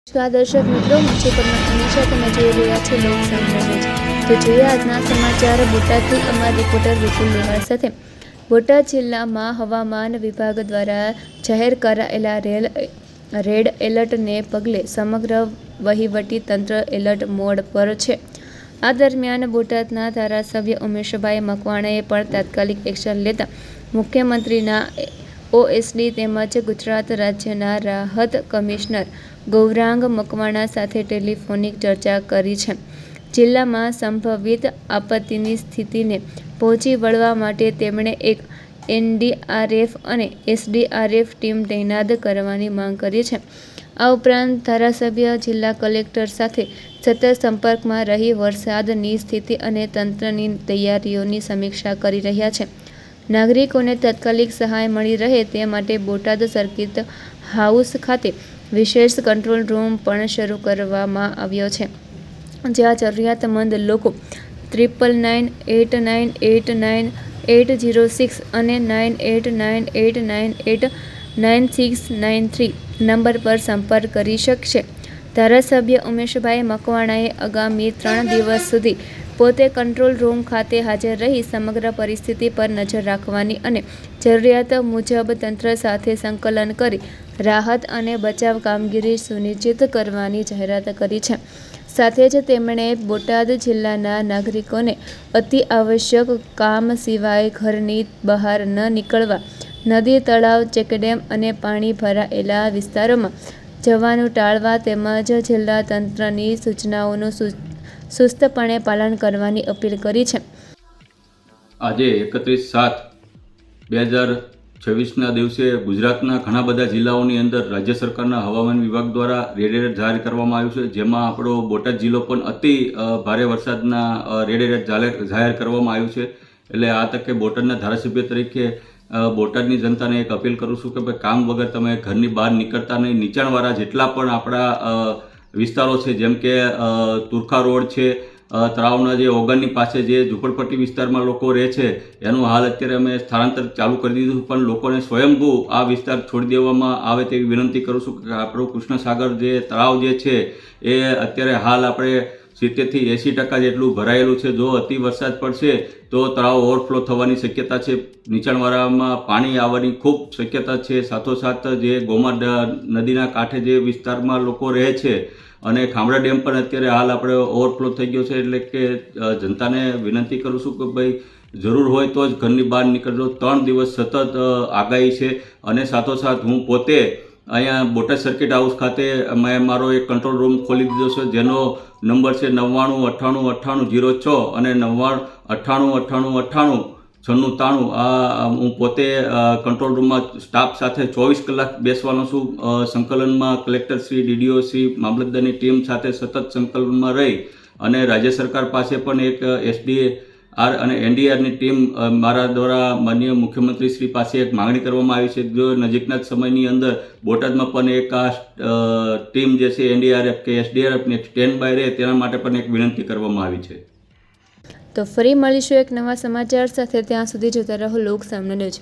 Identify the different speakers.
Speaker 1: નમસ્કાર દર્શક મિત્રો, હું છું પરમાર અનિશા. તમે જોઈ રહ્યા છો લોક સાંભળે છે. તો જોઈએ આજના સમાચાર. બોટાદથી અમારા રિપોર્ટર વિપુલ લોહાર સાથે. બોટાદ જિલ્લામાં હવામાન વિભાગ દ્વારા જાહેર કરાયેલા રેડ એલર્ટને પગલે સમગ્ર વહીવટી તંત્ર એલર્ટ મોડ પર છે. આ દરમિયાન બોટાદના ધારાસભ્ય ઉમેશભાઈ મકવાણાએ પણ તાત્કાલિક એક્શન લેતા મુખ્યમંત્રીના ઓએસડી તેમજ ગુજરાત રાજ્યના રાહત કમિશનર ગૌરાંગ મકવાણા સાથે ટેલિફોનિક ચર્ચા કરી છે. જિલ્લામાં સંભવિત આપત્તિની સ્થિતિને પહોંચી વળવા માટે તેમણે એક એનડીઆરએફ અને એસડીઆરએફ ટીમ તૈનાત કરવાની માંગ કરી છે. આ ઉપરાંત ધારાસભ્ય જિલ્લા કલેક્ટર સાથે સતત સંપર્કમાં રહી વરસાદની સ્થિતિ અને તંત્રની તૈયારીઓની સમીક્ષા કરી રહ્યા છે. નાગરિકોને તાત્કાલિક સહાય મળી રહે તે માટે બોટાદ સર્કિટ હાઉસ ખાતે વિશેષ કંટ્રોલ રૂમ પણ શરૂ કરવામાં આવ્યો છે, જ્યાં જરૂરિયાતમંદ લોકો 9998989806 અને 9898989693 નંબર પર સંપર્ક કરી શકશે. ધારાસભ્ય ઉમેશભાઈ મકવાણાએ આગામી 3 દિવસ સુધી પોતે કંટ્રોલ રૂમ ખાતે હાજર રહી સમગ્ર પરિસ્થિતિ પર નજર રાખવાની અને જરૂરિયાત મુજબ તંત્ર સાથે સંકલન કરી રાહત અને બચાવ કામગીરી સુનિશ્ચિત કરવાની જાહેરાત કરી છે. સાથે જ તેમણે બોટાદ જિલ્લાના નાગરિકોને અતિ આવશ્યક કામ સિવાય ઘરની બહાર ન નીકળવા, નદી, તળાવ, ચેકડેમ અને પાણી ભરાયેલા વિસ્તારોમાં જવાનું ટાળવા તેમજ જિલ્લા તંત્રની સૂચનાઓનું સુસ્તપણે પાલન કરવાની અપીલ કરી છે.
Speaker 2: આજે 31/7/2026ના દિવસે ગુજરાતના ઘણા બધા જિલ્લાઓની અંદર રાજ્ય સરકારના હવામાન વિભાગ દ્વારા રેડ એલર્ટ જાહેર કરવામાં આવ્યું છે, જેમાં આપણો બોટાદ જિલ્લો પણ અતિ ભારે વરસાદના રેડ એલર્ટ જાહેર કરવામાં આવ્યું છે. એટલે આ તકે બોટાદના ધારાસભ્ય તરીકે બોટાદની જનતાને એક અપીલ કરું છું કે ભાઈ કામ વગર તમે ઘરની બહાર નીકળતા નહીં. નીચાણવાળા જેટલા પણ આપણા વિસ્તારો છે, જેમ કે તુરખા રોડ છે, તળાવના જે ઓગણની પાસે જે ઝૂંપડપટ્ટી વિસ્તારમાં લોકો રહે છે, એનું હાલ અત્યારે અમે સ્થળાંતર ચાલુ કરી દીધું, પણ લોકોને સ્વયંભૂ આ વિસ્તાર છોડી દેવામાં આવે તેવી વિનંતી કરું છું કે આપણું કૃષ્ણસાગર જે તળાવ જે છે એ અત્યારે હાલ આપણે 70થી 80% જેટલું ભરાયેલું છે. જો અતિ વરસાદ પડશે તો તળાવ ઓવરફ્લો થવાની શક્યતા છે. નીચાણવાળામાં પાણી આવવાની ખૂબ શક્યતા છે. સાથોસાથ જે ગોમા નદીના કાંઠે જે વિસ્તારમાં લોકો રહે છે અને ખામડા ડેમ પણ અત્યારે હાલ આપણે ઓવરફ્લો થઈ ગયો છે. એટલે કે જનતાને વિનંતી કરું છું કે ભાઈ જરૂર હોય તો જ ઘરની બહાર નીકળજો. 3 દિવસ સતત આગાહી છે અને સાથોસાથ હું પોતે અહીંયા બોટાદ સર્કિટ હાઉસ ખાતે મેં મારો એક કંટ્રોલ રૂમ ખોલી દીધો છે, જેનો નંબર છે 99989806 અને 999898989693. આ હું પોતે કંટ્રોલ રૂમમાં સ્ટાફ સાથે 24 કલાક બેસવાનો છું. સંકલનમાં કલેક્ટરશ્રી, ડીડીઓશ્રી, મામલતદારની ટીમ સાથે સતત સંકલનમાં રહી અને રાજ્ય સરકાર પાસે પણ એક એસડીઆર અને એનડીઆરની ટીમ મારા દ્વારા માનનીય મુખ્યમંત્રીશ્રી પાસે એક માંગણી કરવામાં આવી છે. જો નજીકના જ સમયની અંદર બોટાદમાં પણ એક આ ટીમ જે છે એનડીઆરએફ કે એસડીઆરએફની સ્ટેન્ડ બાય રહે તેના માટે પણ એક વિનંતી કરવામાં આવી છે.
Speaker 1: તો ફરી મળીશું એક નવા સમાચાર સાથે. ત્યાં સુધી જોતા રહો લોક સામના ન્યૂઝ.